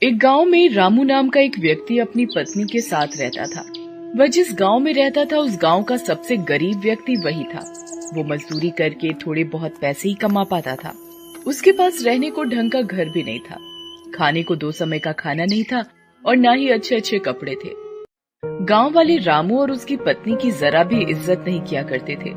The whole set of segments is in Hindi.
एक गांव में रामू नाम का एक व्यक्ति अपनी पत्नी के साथ रहता था। वह जिस गांव में रहता था उस गांव का सबसे गरीब व्यक्ति वही था। वो मजदूरी करके थोड़े बहुत पैसे ही कमा पाता था। उसके पास रहने को ढंग का घर भी नहीं था, खाने को 2 समय का खाना नहीं था और ना ही अच्छे अच्छे कपड़े थे। गांव वाले रामू और उसकी पत्नी की जरा भी इज्जत नहीं किया करते थे।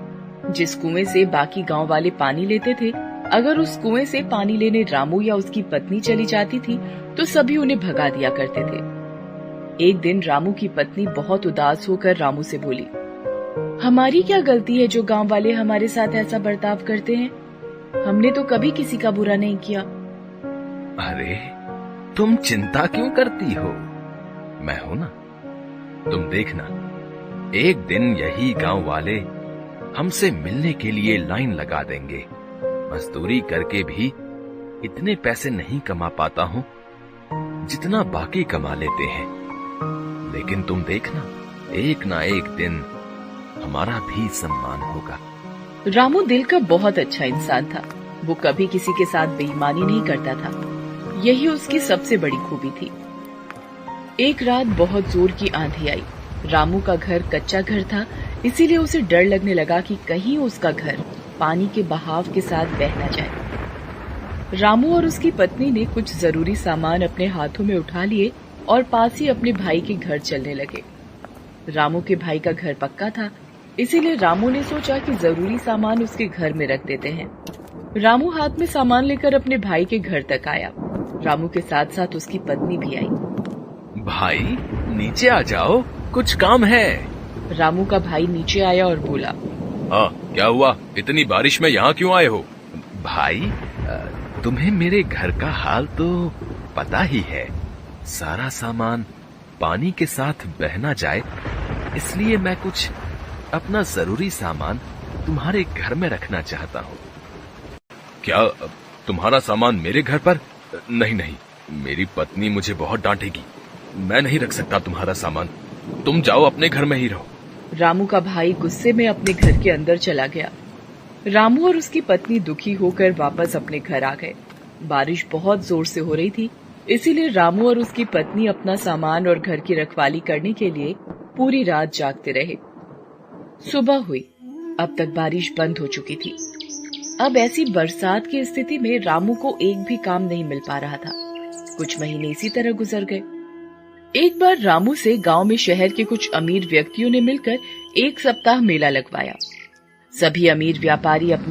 जिस कुएं से बाकी गांव वाले पानी लेते थे, अगर उस कुएं से पानी लेने रामू या उसकी पत्नी चली जाती थी तो सभी उन्हें भगा दिया करते थे। एक दिन रामू की पत्नी बहुत उदास होकर रामू से बोली, हमारी क्या गलती है जो गांव वाले हमारे साथ ऐसा बर्ताव करते हैं? हमने तो कभी किसी का बुरा नहीं किया। अरे, तुम चिंता क्यों करती हो? मैं हूं ना। तुम देखना, एक दिन यही गांव वाले हमसे मिलने के लिए लाइन लगा देंगे। मजदूरी करके भी इतने पैसे नहीं कमा पाता हूं जितना बाकी कमा लेते हैं, लेकिन तुम देखना, एक ना एक दिन हमारा भी सम्मान होगा। रामू दिल का बहुत अच्छा इंसान था। वो कभी किसी के साथ बेईमानी नहीं करता था। यही उसकी सबसे बड़ी खूबी थी। एक रात बहुत जोर की आंधी आई। रामू का घर कच्चा घर था, इसीलिए उसे डर लगने लगा कि कहीं उसका घर पानी के बहाव के साथ बह न जाए। रामू और उसकी पत्नी ने कुछ जरूरी सामान अपने हाथों में उठा लिए और पास ही अपने भाई के घर चलने लगे। रामू के भाई का घर पक्का था, इसीलिए रामू ने सोचा कि जरूरी सामान उसके घर में रख देते हैं। रामू हाथ में सामान लेकर अपने भाई के घर तक आया। रामू के साथ साथ उसकी पत्नी भी आई। भाई, नीचे आ जाओ, कुछ काम है। रामू का भाई नीचे आया और बोला, हाँ, क्या हुआ? इतनी बारिश में यहाँ क्यों आए हो? भाई, तुम्हें मेरे घर का हाल तो पता ही है। सारा सामान पानी के साथ बह ना जाए, इसलिए मैं कुछ अपना जरूरी सामान तुम्हारे घर में रखना चाहता हूँ। क्या तुम्हारा सामान मेरे घर पर? नहीं नहीं, मेरी पत्नी मुझे बहुत डांटेगी। मैं नहीं रख सकता तुम्हारा सामान। तुम जाओ, अपने घर में ही रहो। रामू का भाई गुस्से में अपने घर के अंदर चला गया। रामू और उसकी पत्नी दुखी होकर वापस अपने घर आ गए। बारिश बहुत जोर से हो रही थी, इसीलिए रामू और उसकी पत्नी अपना सामान और घर की रखवाली करने के लिए पूरी रात जागते रहे। सुबह हुई। अब तक बारिश बंद हो चुकी थी। अब ऐसी बरसात की स्थिति में रामू को एक भी काम नहीं मिल पा रहा था। कुछ महीने इसी तरह गुजर गए। एक बार रामू से गांव में शहर के कुछ अमीर व्यक्तियों ने मिलकर 1 सप्ताह मेला लगवाया। सभी अमीर व्यापारी अपने